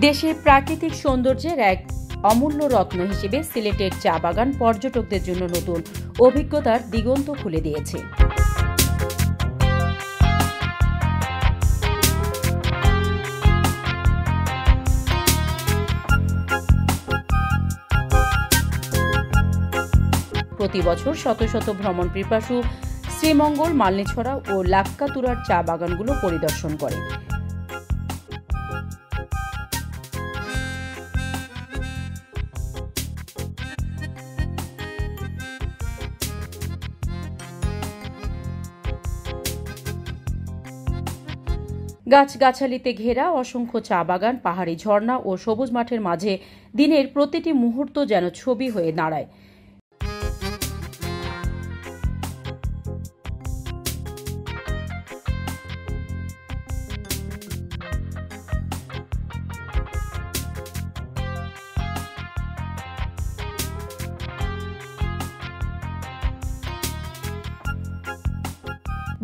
দেশের প্রাকৃতিক সৌন্দর্যের এক অমূল্য রত্ন হিসেবে সিলেটের চা বাগান পর্যটকদের জন্য নতুন অভিজ্ঞতার দিগন্ত খুলে দিয়েছে। প্রতি বছর শত শত ভ্রমণ পিপাসু শ্রীমঙ্গল, মালনীছড়া ও লাক্কাতুরার চা বাগানগুলো পরিদর্শন করে। গাছগাছালিতে ঘেরা অসংখ্য চা বাগান, পাহাড়ি ঝর্ণা ও সবুজ মাঠের মাঝে দিনের প্রতিটি মুহূর্ত যেন ছবি হয়ে দাঁড়ায়।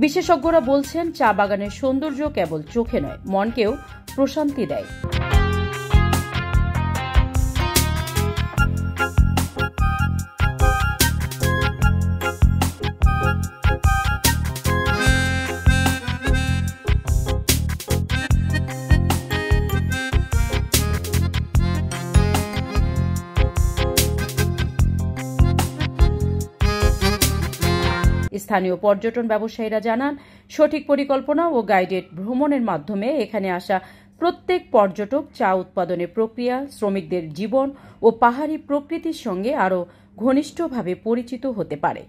বিশেষজ্ঞরা বলছেন, চা বাগানের সৌন্দর্য কেবল চোখে নয়, মনকেও প্রশান্তি দেয়। স্থানীয় পর্যটন ব্যবসায়ীরা জানান, সঠিক পরিকল্পনা ও গাইডেড ভ্রমণের মাধ্যমে এখানে আসা প্রত্যেক পর্যটক চা উৎপাদনের প্রক্রিয়া, শ্রমিকদের জীবন ও পাহাড়ি প্রকৃতির সঙ্গে আরও ঘনিষ্ঠভাবে পরিচিত হতে পারে।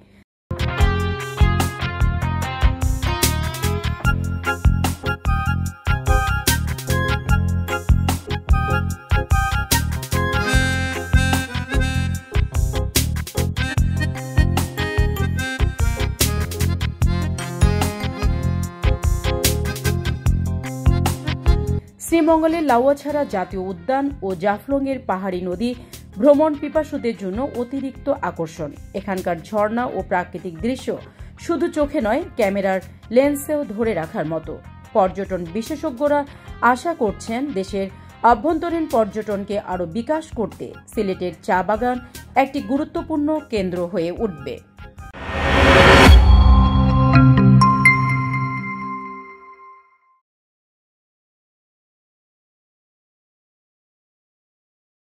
শ্রীমঙ্গলের লাউয়াছড়া জাতীয় উদ্যান ও জাফলংয়ের পাহাড়ি নদী ভ্রমণ পিপাসুদের জন্য অতিরিক্ত আকর্ষণ। এখানকার ঝর্ণা ও প্রাকৃতিক দৃশ্য শুধু চোখে নয়, ক্যামেরার লেন্সেও ধরে রাখার মতো। পর্যটন বিশেষজ্ঞরা আশা করছেন, দেশের আভ্যন্তরীণ পর্যটনকে আরও বিকাশ করতে সিলেটের চা বাগান একটি গুরুত্বপূর্ণ কেন্দ্র হয়ে উঠবে।